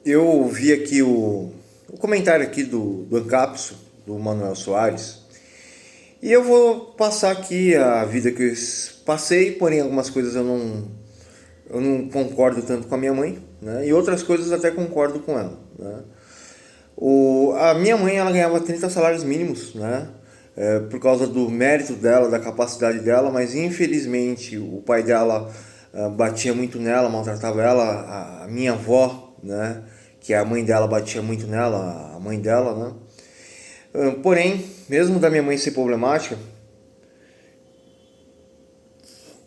Eu vi aqui o comentário aqui do Ancapso, do Manuel Soares, e eu vou passar aqui a vida que eu passei, porém algumas coisas eu não concordo tanto com a minha mãe, né? E outras coisas até concordo com ela, né? A minha mãe, ela ganhava 30 salários mínimos, né? Por causa do mérito dela, da capacidade dela, mas infelizmente o pai dela batia muito nela, maltratava ela, a minha avó, né? Que a mãe dela batia muito nela, a mãe dela, né? Porém, mesmo da minha mãe ser problemática,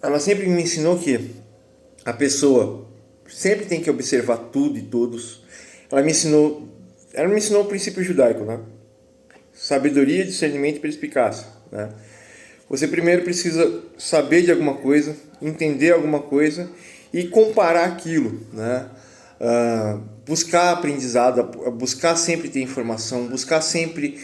ela sempre me ensinou que a pessoa sempre tem que observar tudo e todos. Ela me ensinou o princípio judaico, né? Sabedoria, discernimento e perspicácia, né? Você primeiro precisa saber de alguma coisa, entender alguma coisa e comparar aquilo, né? Buscar aprendizado, buscar sempre ter informação, buscar sempre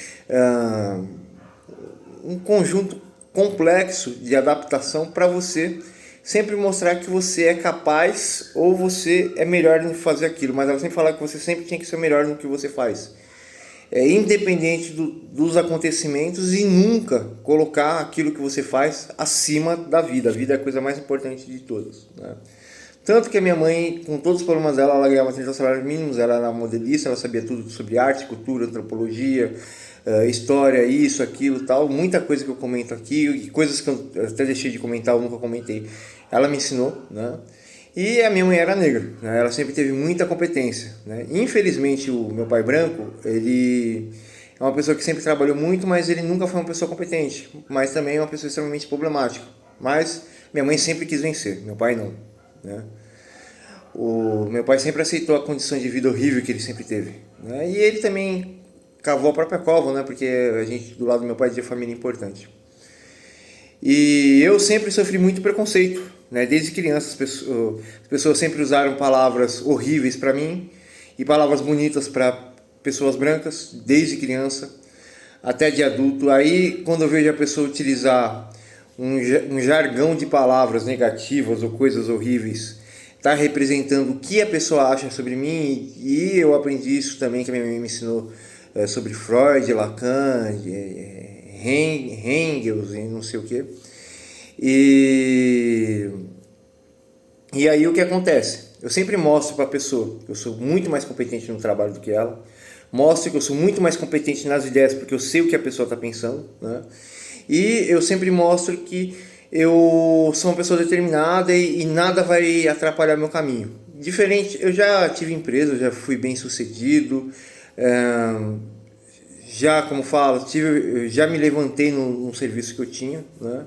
um conjunto complexo de adaptação para você sempre mostrar que você é capaz ou você é melhor em fazer aquilo, mas ela sempre fala que você sempre tem que ser melhor no que você faz. Independente dos acontecimentos e nunca colocar aquilo que você faz acima da vida. A vida é a coisa mais importante de todas, né? Tanto que a minha mãe, com todos os problemas dela, ela ganhava 30 salários mínimos, ela era modelista, ela sabia tudo sobre arte, cultura, antropologia, história, isso, aquilo, tal. Muita coisa que eu comento aqui, e coisas que eu até deixei de comentar, eu nunca comentei, ela me ensinou, né? E a minha mãe era negra, né? Ela sempre teve muita competência, né? Infelizmente, o meu pai branco, ele é uma pessoa que sempre trabalhou muito, mas ele nunca foi uma pessoa competente, mas também é uma pessoa extremamente problemática. Mas minha mãe sempre quis vencer, meu pai não, né? O meu pai sempre aceitou a condição de vida horrível que ele sempre teve, né? E ele também cavou a própria cova, né? Porque a gente, do lado do meu pai, tinha família importante. E eu sempre sofri muito preconceito, né? Desde criança as pessoas sempre usaram palavras horríveis para mim e palavras bonitas para pessoas brancas, desde criança até de adulto. Aí quando eu vejo a pessoa utilizar um jargão de palavras negativas ou coisas horríveis, está representando o que a pessoa acha sobre mim, e eu aprendi isso também, que a minha mãe me ensinou, sobre Freud, Lacan, Engels e não sei o que. E, e aí o que acontece? Eu sempre mostro para a pessoa que eu sou muito mais competente no trabalho do que ela, mostro que eu sou muito mais competente nas ideias porque eu sei o que a pessoa está pensando, né? E eu sempre mostro que eu sou uma pessoa determinada e nada vai atrapalhar meu caminho. Diferente, eu já tive empresa, já fui bem sucedido, já, como falo, já me levantei no serviço que eu tinha, né?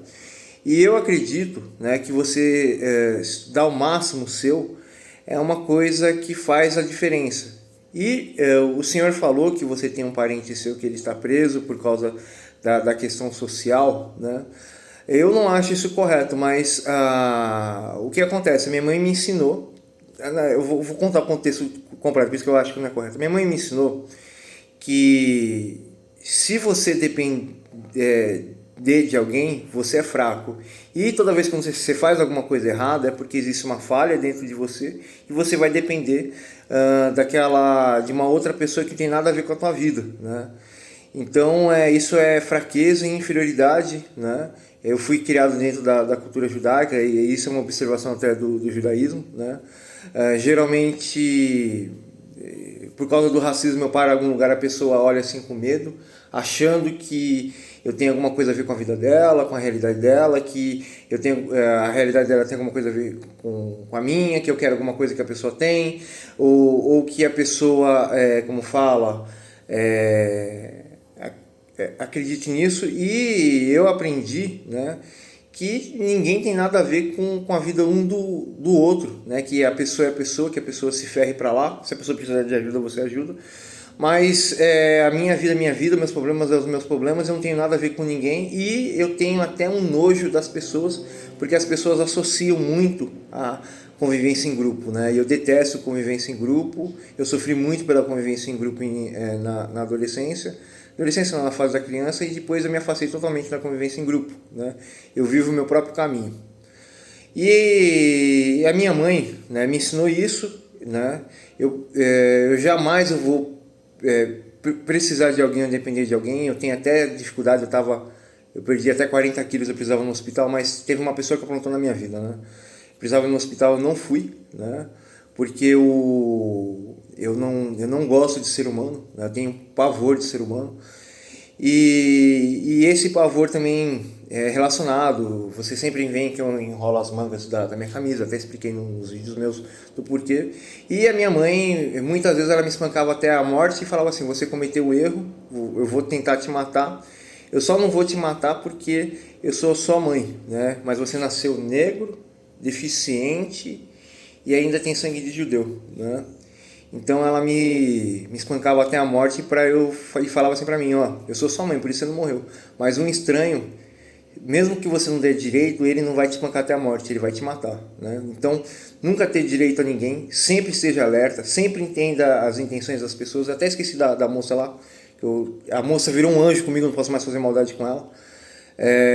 E eu acredito, né, que você dar o máximo seu é uma coisa que faz a diferença. E o senhor falou que você tem um parente seu que ele está preso por causa da questão social, né? Eu não acho isso correto, mas o que acontece? Minha mãe me ensinou, eu vou contar o contexto completo, por isso que eu acho que não é correto. Minha mãe me ensinou que se você depender de alguém, você é fraco. E toda vez que você faz alguma coisa errada é porque existe uma falha dentro de você e você vai depender de uma outra pessoa que tem nada a ver com a tua vida, né? Então isso é fraqueza e inferioridade, né? Eu fui criado dentro da cultura judaica e isso é uma observação até do judaísmo, né? Geralmente, por causa do racismo, eu paro em algum lugar, a pessoa olha assim com medo, achando que eu tenho alguma coisa a ver com a vida dela, com a realidade dela, que eu tenho, a realidade dela tem alguma coisa a ver com a minha, que eu quero alguma coisa que a pessoa tem, ou que a pessoa, como fala, acredite nisso. E eu aprendi, né, que ninguém tem nada a ver com a vida um do outro, né? Que a pessoa é a pessoa, que a pessoa se ferre para lá, se a pessoa precisar de ajuda, você ajuda. Mas a minha vida é minha vida, meus problemas são os meus problemas, eu não tenho nada a ver com ninguém e eu tenho até um nojo das pessoas, porque as pessoas associam muito a convivência em grupo, né? E eu detesto convivência em grupo, eu sofri muito pela convivência em grupo na adolescência. Adolescência não, na fase da criança, e depois eu me afastei totalmente da convivência em grupo, né? Eu vivo o meu próprio caminho. E a minha mãe, né, me ensinou isso, né? Eu jamais eu vou precisar de alguém ou depender de alguém. Eu tenho até dificuldade, eu perdi até 40 quilos, eu precisava ir no hospital, mas teve uma pessoa que aprontou na minha vida, né? Eu precisava ir no hospital, eu não fui, né? Porque eu não gosto de ser humano, né? Eu tenho pavor de ser humano. E esse pavor também é relacionado. Você sempre vê que eu enrolo as mangas da minha camisa, até expliquei nos vídeos meus do porquê. E a minha mãe, muitas vezes ela me espancava até a morte e falava assim: você cometeu um erro, eu vou tentar te matar. Eu só não vou te matar porque eu sou sua mãe, né? Mas você nasceu negro, deficiente e ainda tem sangue de judeu, né? Então ela me espancava até a morte e falava assim pra mim: ó, eu sou sua mãe, por isso você não morreu. Mas um estranho, mesmo que você não dê direito, ele não vai te espancar até a morte, ele vai te matar, né? Então, nunca ter direito a ninguém, sempre esteja alerta, sempre entenda as intenções das pessoas. Eu até esqueci da moça lá, a moça virou um anjo comigo, não posso mais fazer maldade com ela.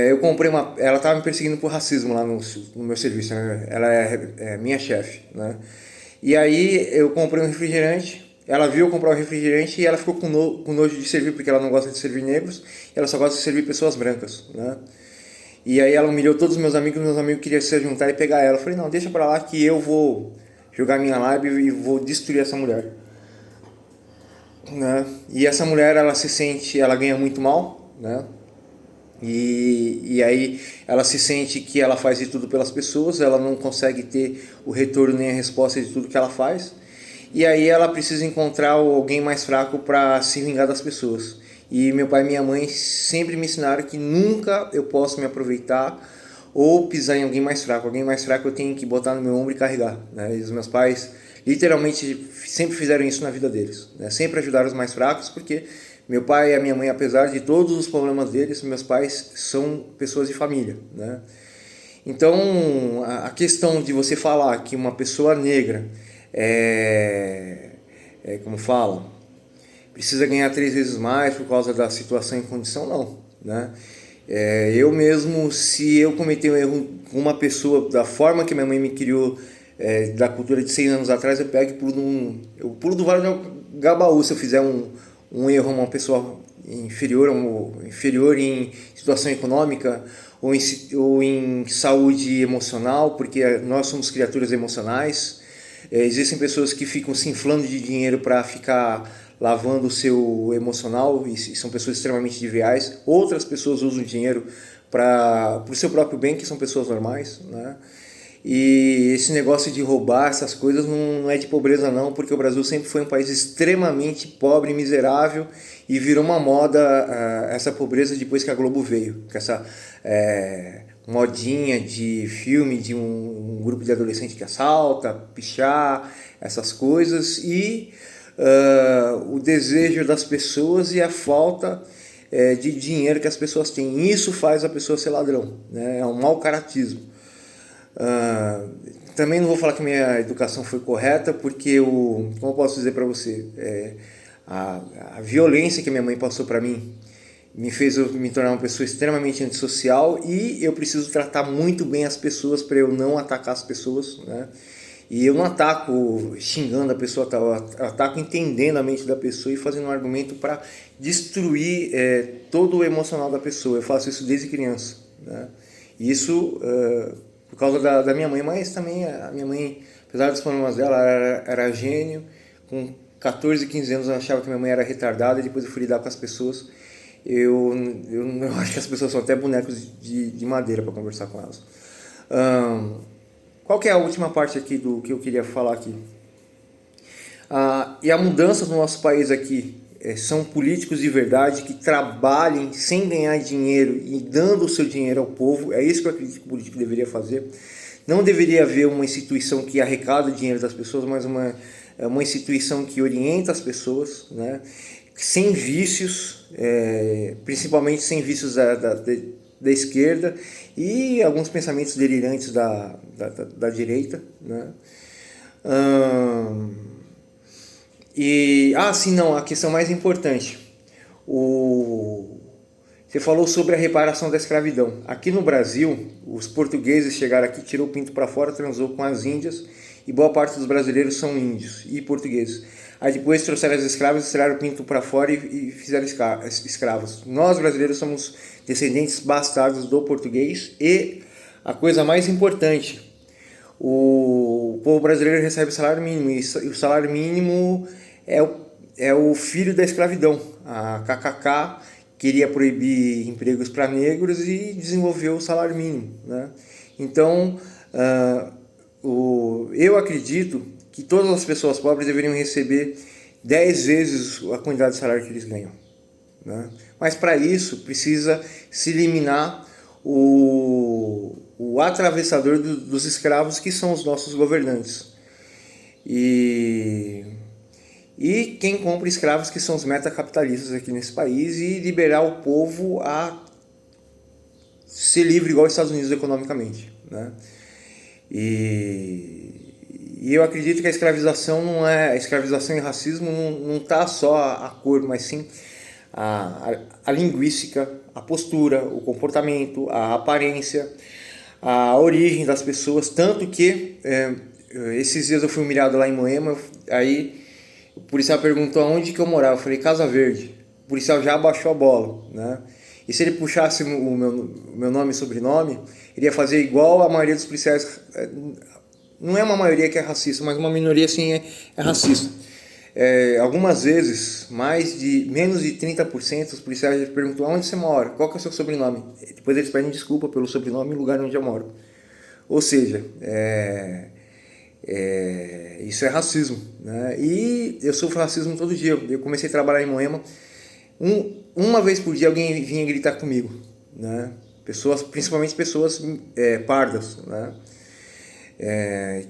Eu comprei ela estava me perseguindo por racismo lá no meu serviço, né? Ela é minha chefe, né? E aí eu comprei um refrigerante, ela viu eu comprar um refrigerante e ela ficou com nojo de servir, porque ela não gosta de servir negros, ela só gosta de servir pessoas brancas, né? E aí ela humilhou todos os meus amigos queriam se juntar e pegar ela. Eu falei: não, deixa pra lá que eu vou jogar minha live e vou destruir essa mulher, né? E essa mulher, ela ganha muito mal, né? E aí ela se sente que ela faz de tudo pelas pessoas, ela não consegue ter o retorno nem a resposta de tudo que ela faz. E aí ela precisa encontrar alguém mais fraco para se vingar das pessoas. E meu pai e minha mãe sempre me ensinaram que nunca eu posso me aproveitar ou pisar em alguém mais fraco. Alguém mais fraco eu tenho que botar no meu ombro e carregar, né? E os meus pais literalmente sempre fizeram isso na vida deles, né? Sempre ajudaram os mais fracos, porque meu pai e a minha mãe, apesar de todos os problemas deles, meus pais são pessoas de família, né? Então, a questão de você falar que uma pessoa negra como fala, precisa ganhar 3 vezes mais por causa da situação e condição, não, né? Eu mesmo, se eu cometer um erro com uma pessoa da forma que minha mãe me criou, da cultura de 100 anos atrás, eu pego e pulo do vale do Gabaú se eu fizer um erro a uma pessoa inferior em situação econômica ou em saúde emocional, porque nós somos criaturas emocionais. Existem pessoas que ficam se inflando de dinheiro para ficar lavando o seu emocional e são pessoas extremamente triviais. Outras pessoas usam dinheiro para o seu próprio bem, que são pessoas normais, né? E esse negócio de roubar essas coisas não é de pobreza não, porque o Brasil sempre foi um país extremamente pobre e miserável e virou uma moda essa pobreza depois que a Globo veio, com essa modinha de filme de um grupo de adolescentes que assalta, pichar, essas coisas e o desejo das pessoas e a falta de dinheiro que as pessoas têm. Isso faz a pessoa ser ladrão, né? É um mau caratismo. Também não vou falar que minha educação foi correta, porque como eu posso dizer para você, a violência que minha mãe passou para mim me fez eu me tornar uma pessoa extremamente antissocial e eu preciso tratar muito bem as pessoas para eu não atacar as pessoas, né? E eu não ataco xingando a pessoa, eu ataco entendendo a mente da pessoa e fazendo um argumento para destruir todo o emocional da pessoa. Eu faço isso desde criança, né? Isso por causa da minha mãe, mas também a minha mãe, apesar dos problemas dela, era gênio. Com 14, 15 anos eu achava que minha mãe era retardada e depois eu fui lidar com as pessoas. Eu acho que as pessoas são até bonecos de madeira para conversar com elas. Qual que é a última parte aqui do que eu queria falar aqui? E a mudança do nosso país aqui são políticos de verdade que trabalhem sem ganhar dinheiro e dando o seu dinheiro ao povo. É isso que eu acredito que o político deveria fazer. Não deveria haver uma instituição que arrecada o dinheiro das pessoas, mas uma instituição que orienta as pessoas, né? Sem vícios, principalmente sem vícios da esquerda e alguns pensamentos delirantes da direita, né? A questão mais importante. Você falou sobre a reparação da escravidão. Aqui no Brasil, os portugueses chegaram aqui, tirou o pinto para fora, transou com as índias e boa parte dos brasileiros são índios e portugueses. Aí depois trouxeram as escravas, tiraram o pinto para fora e fizeram escravos. Nós brasileiros somos descendentes bastardos do português e a coisa mais importante, o povo brasileiro recebe salário mínimo e o salário mínimo é o filho da escravidão. A KKK queria proibir empregos para negros e desenvolveu o salário mínimo, né? Então, eu acredito que todas as pessoas pobres deveriam receber 10 vezes a quantidade de salário que eles ganham, né? Mas para isso precisa se eliminar o atravessador dos escravos, que são os nossos governantes. E quem compra escravos, que são os metacapitalistas aqui nesse país, e liberar o povo a ser livre igual os Estados Unidos economicamente, né? E eu acredito que a escravização não é... A escravização e racismo não tá só a cor, mas sim a linguística, a postura, o comportamento, a aparência, a origem das pessoas. Tanto que esses dias eu fui humilhado lá em Moema, aí o policial perguntou aonde que eu morava, eu falei Casa Verde. O policial já abaixou a bola, né? E se ele puxasse o meu nome e sobrenome, ele ia fazer igual a maioria dos policiais. Não é uma maioria que é racista, mas uma minoria sim é racista. Algumas vezes, menos de 30%, os policiais perguntam onde você mora, qual que é o seu sobrenome. Depois eles pedem desculpa pelo sobrenome e lugar onde eu moro. Ou seja, isso é racismo, né? E eu sofro racismo todo dia. Eu comecei a trabalhar em Moema, uma vez por dia alguém vinha gritar comigo, né? Principalmente pessoas pardas, né?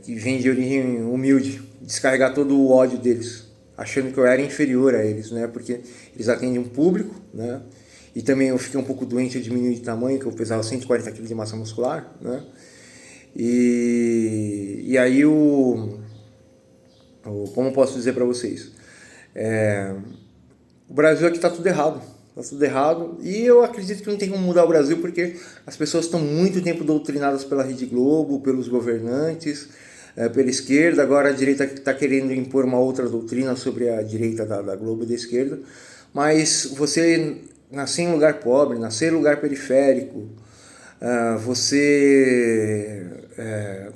Que vêm de origem humilde, descarregar todo o ódio deles, achando que eu era inferior a eles, né? Porque eles atendem um público, né? E também eu fiquei um pouco doente, eu diminui de tamanho, que eu pesava 140 kg de massa muscular, né? E aí como posso dizer para vocês, o Brasil aqui está tudo errado. Está tudo errado, e eu acredito que não tem como mudar o Brasil, porque as pessoas estão muito tempo doutrinadas pela Rede Globo, pelos governantes, pela esquerda. Agora a direita está querendo impor uma outra doutrina sobre a direita da Globo e da esquerda. Mas você nascer em lugar pobre, nascer em lugar periférico,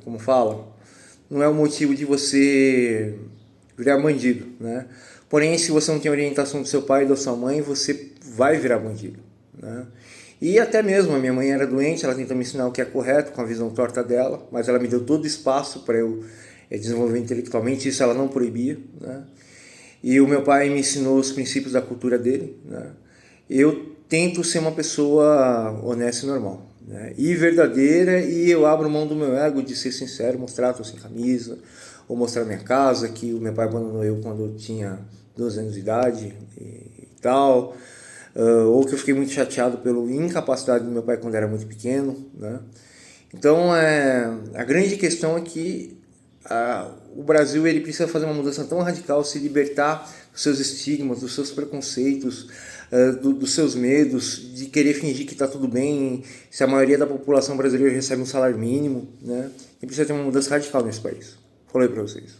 como fala, não é o motivo de você virar bandido, né? Porém, se você não tem orientação do seu pai e da sua mãe, você vai virar bandido, né? E até mesmo a minha mãe era doente, ela tentou me ensinar o que é correto com a visão torta dela, mas ela me deu todo o espaço para eu desenvolver intelectualmente, isso ela não proibia, né? E o meu pai me ensinou os princípios da cultura dele, né? Eu tento ser uma pessoa honesta e normal, né? E verdadeira, e eu abro mão do meu ego de ser sincero, mostrar que eu sem camisa, ou mostrar minha casa, que o meu pai abandonou eu quando eu tinha 12 anos de idade e tal, ou que eu fiquei muito chateado pela incapacidade do meu pai quando era muito pequeno, né? Então, a grande questão é que o Brasil ele precisa fazer uma mudança tão radical, se libertar dos seus estigmas, dos seus preconceitos, dos seus medos, de querer fingir que está tudo bem, se a maioria da população brasileira recebe um salário mínimo, né? E precisa ter uma mudança radical nesse país. Falei para vocês.